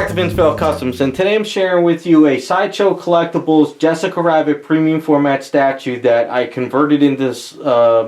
back to Vinceville Customs, and today I'm sharing with you a Sideshow Collectibles Jessica Rabbit premium format statue that I converted into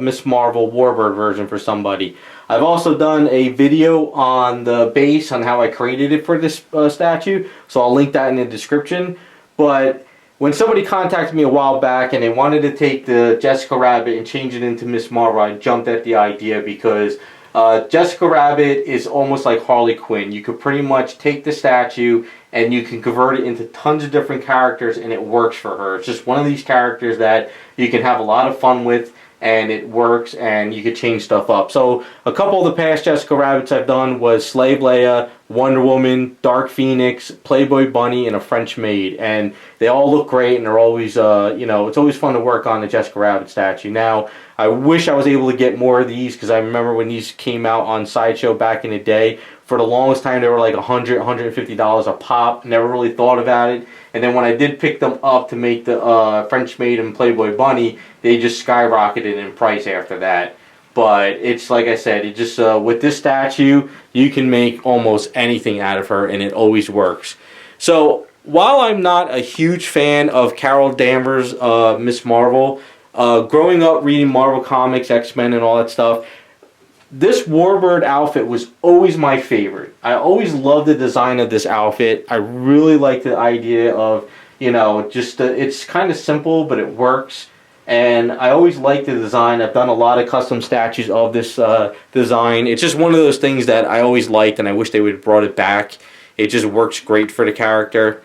Ms Marvel Warbird version for somebody. I've also done a video on the base on how I created it for this statue, so I'll link that in the description. But when somebody contacted me a while back and they wanted to take the Jessica Rabbit and change it into Ms Marvel, I jumped at the idea because Jessica Rabbit is almost like Harley Quinn. You could pretty much take the statue and you can convert it into tons of different characters and it works for her. It's just one of these characters that you can have a lot of fun with and it works and you could change stuff up. So a couple of the past Jessica Rabbits I've done was Slave Leia, Wonder Woman, Dark Phoenix, Playboy Bunny, and a French maid. And they all look great and they're always, you know, it's always fun to work on the Jessica Rabbit statue. Now, I wish I was able to get more of these because I remember when these came out on Sideshow back in the day. For the longest time, they were like $100, $150 a pop. Never really thought about it. And then when I did pick them up to make the French maid and Playboy Bunny, they just skyrocketed in price after that. But it's like I said, it just with this statue, you can make almost anything out of her, and it always works. So while I'm not a huge fan of Carol Danvers' Ms Marvel, growing up reading Marvel Comics, X-Men, and all that stuff, this Warbird outfit was always my favorite. I always loved the design of this outfit. I really like the idea of, you know, just it's kind of simple, but it works. And I always liked the design. I've done a lot of custom statues of this design. It's just one of those things that I always liked, and I wish they would have brought it back. It just works great for the character.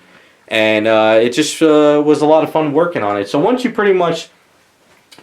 And it just was a lot of fun working on it. So once you pretty much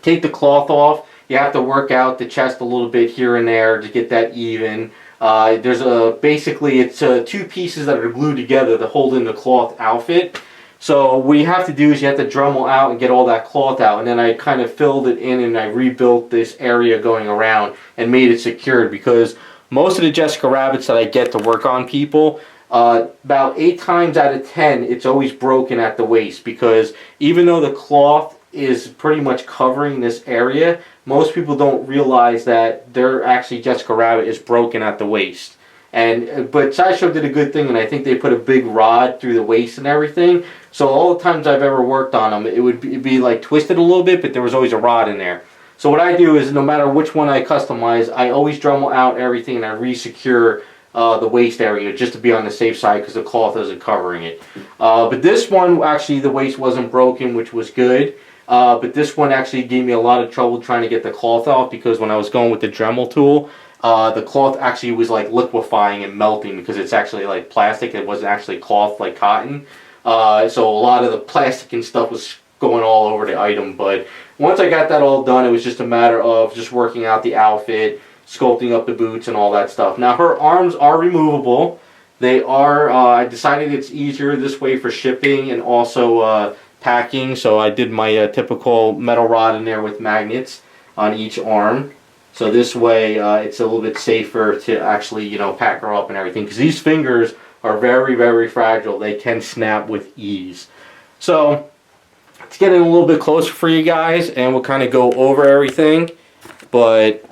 take the cloth off, you have to work out the chest a little bit here and there to get that even. Basically it's two pieces that are glued together to hold in the cloth outfit. So what you have to do is you have to Dremel out and get all that cloth out. And then I kind of filled it in and I rebuilt this area going around and made it secured, because most of the Jessica Rabbits that I get to work on people, about 8 times out of 10 it's always broken at the waist, because even though the cloth is pretty much covering this area, most people don't realize that their actually Jessica Rabbit is broken at the waist. But Sideshow did a good thing, and I think they put a big rod through the waist and everything. So all the times I've ever worked on them, it would be like twisted a little bit, but there was always a rod in there. So what I do is, no matter which one I customize, I always Dremel out everything and I re-secure the waist area just to be on the safe side, because the cloth isn't covering it. But this one, actually the waist wasn't broken, which was good. But this one actually gave me a lot of trouble trying to get the cloth off, because when I was going with the Dremel tool, the cloth actually was like liquefying and melting, because it's actually like plastic. It wasn't actually cloth like cotton. So a lot of the plastic and stuff was going all over the item. But once I got that all done, it was just a matter of just working out the outfit, sculpting up the boots and all that stuff. Now her arms are removable. They are, I decided it's easier this way for shipping and also packing. So I did my typical metal rod in there with magnets on each arm. So this way it's a little bit safer to actually, you know, pack her up and everything, because these fingers are very, very fragile. They can snap with ease. So let's get in a little bit closer for you guys and we'll kind of go over everything. But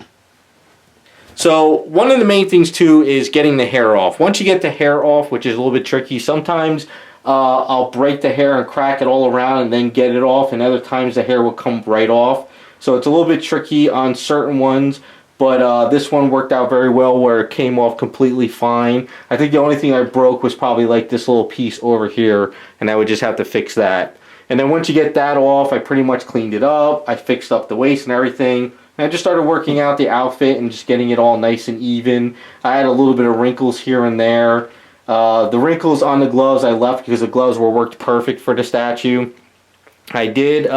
so one of the main things too is getting the hair off. Once you get the hair off, which is a little bit tricky, sometimes I'll break the hair and crack it all around and then get it off, and other times the hair will come right off. So it's a little bit tricky on certain ones, but this one worked out very well where it came off completely fine. I think the only thing I broke was probably like this little piece over here, and I would just have to fix that. And then once you get that off, I pretty much cleaned it up. I fixed up the waist and everything. And I just started working out the outfit and just getting it all nice and even. I had a little bit of wrinkles here and there. The wrinkles on the gloves I left because the gloves were worked perfect for the statue. I did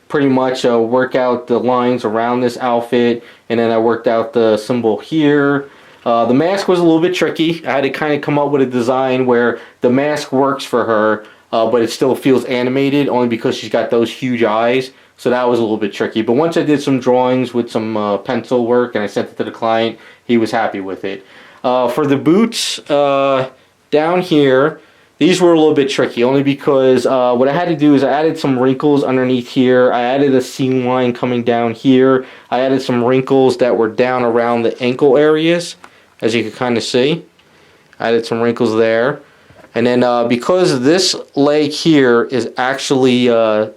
pretty much work out the lines around this outfit, and then I worked out the symbol here. The mask was a little bit tricky. I had to kind of come up with a design where the mask works for her, but it still feels animated, only because she's got those huge eyes. So that was a little bit tricky. But once I did some drawings with some pencil work and I sent it to the client, he was happy with it. For the boots down here, these were a little bit tricky, only because what I had to do is I added some wrinkles underneath here. I added a seam line coming down here. I added some wrinkles that were down around the ankle areas, as you can kind of see. I added some wrinkles there. And then because this leg here is actually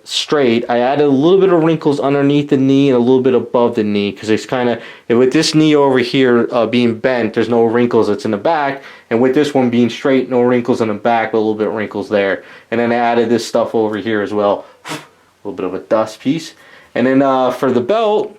straight, I added a little bit of wrinkles underneath the knee and a little bit above the knee, because it's kind of, with this knee over here being bent, there's no wrinkles that's in the back, and with this one being straight, no wrinkles in the back, but a little bit of wrinkles there. And then I added this stuff over here as well, a little bit of a dust piece. And then for the belt,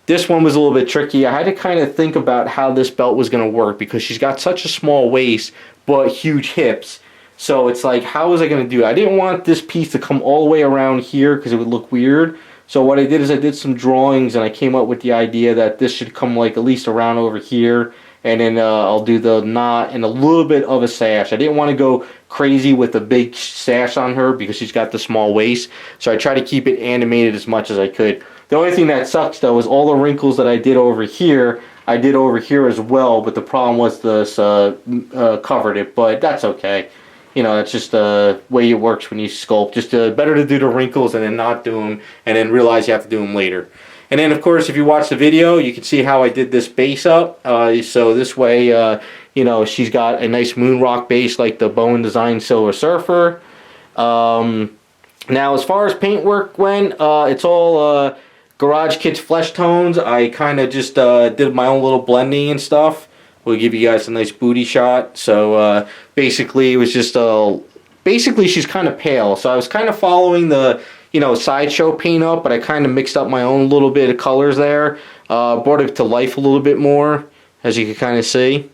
this one was a little bit tricky. I had to kind of think about how this belt was going to work, because she's got such a small waist but huge hips. So it's like, how was I going to do it? I didn't want this piece to come all the way around here because it would look weird. So what I did is I did some drawings, and I came up with the idea that this should come like at least around over here. And then I'll do the knot and a little bit of a sash. I didn't want to go crazy with a big sash on her because she's got the small waist. So I tried to keep it animated as much as I could. The only thing that sucks though is all the wrinkles that I did over here, I did over here as well, but the problem was this covered it, but that's okay. You know, that's just the way it works when you sculpt. Just better to do the wrinkles and then not do them, and then realize you have to do them later. And then, of course, if you watch the video, you can see how I did this base up. So this way, you know, she's got a nice moon rock base like the Bowen Design Silver Surfer. Now, as far as paintwork went, it's all Garage Kids flesh tones. I kind of just did my own little blending and stuff. We'll give you guys a nice booty shot. So basically, it was just basically she's kind of pale. So I was kind of following the, you know, Sideshow paint up, but I kind of mixed up my own little bit of colors there. Brought it to life a little bit more, as you can kind of see.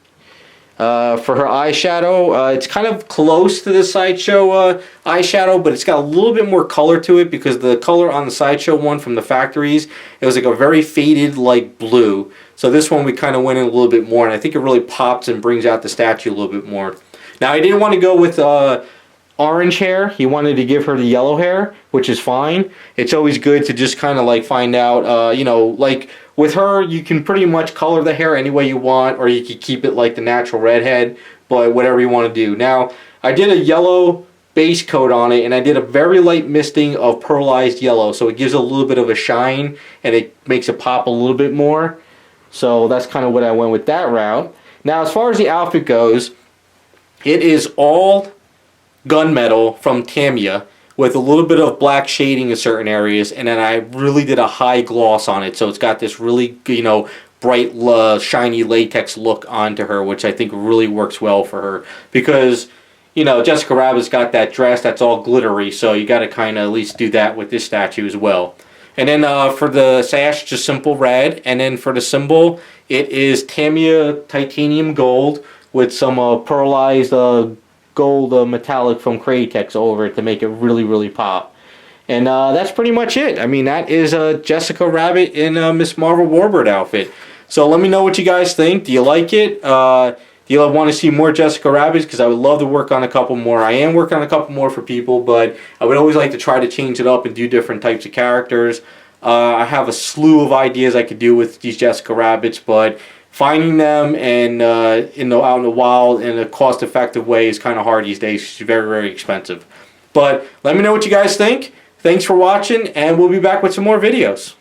For her eyeshadow, it's kind of close to the Sideshow eyeshadow, but it's got a little bit more color to it, because the color on the Sideshow one from the factories, it was like a very faded light blue. So this one we kind of went in a little bit more, and I think it really pops and brings out the statue a little bit more. Now I didn't want to go with orange hair. He wanted to give her the yellow hair, which is fine. It's always good to just kind of like find out, you know, like with her, you can pretty much color the hair any way you want, or you can keep it like the natural redhead, but whatever you want to do. Now, I did a yellow base coat on it, and I did a very light misting of pearlized yellow, so it gives it a little bit of a shine, and it makes it pop a little bit more. So that's kind of what I went with that route. Now, as far as the outfit goes, it is all gunmetal from Tamiya, with a little bit of black shading in certain areas, and then I really did a high gloss on it, so it's got this really, you know, bright, shiny latex look onto her, which I think really works well for her, because, you know, Jessica Rabbit's got that dress that's all glittery, so you got to kind of at least do that with this statue as well. And then for the sash, just simple red, and then for the symbol, it is Tamiya titanium gold with some pearlized gold metallic from Craytex over it to make it really, really pop. And that's pretty much it. I mean, that is Jessica Rabbit in Ms Marvel Warbird outfit. So let me know what you guys think. Do you like it? Do you want to see more Jessica Rabbits? Because I would love to work on a couple more. I am working on a couple more for people, but I would always like to try to change it up and do different types of characters. I have a slew of ideas I could do with these Jessica Rabbits, but finding them and out in the wild in a cost-effective way is kind of hard these days. It's very, very expensive. But let me know what you guys think. Thanks for watching, and we'll be back with some more videos.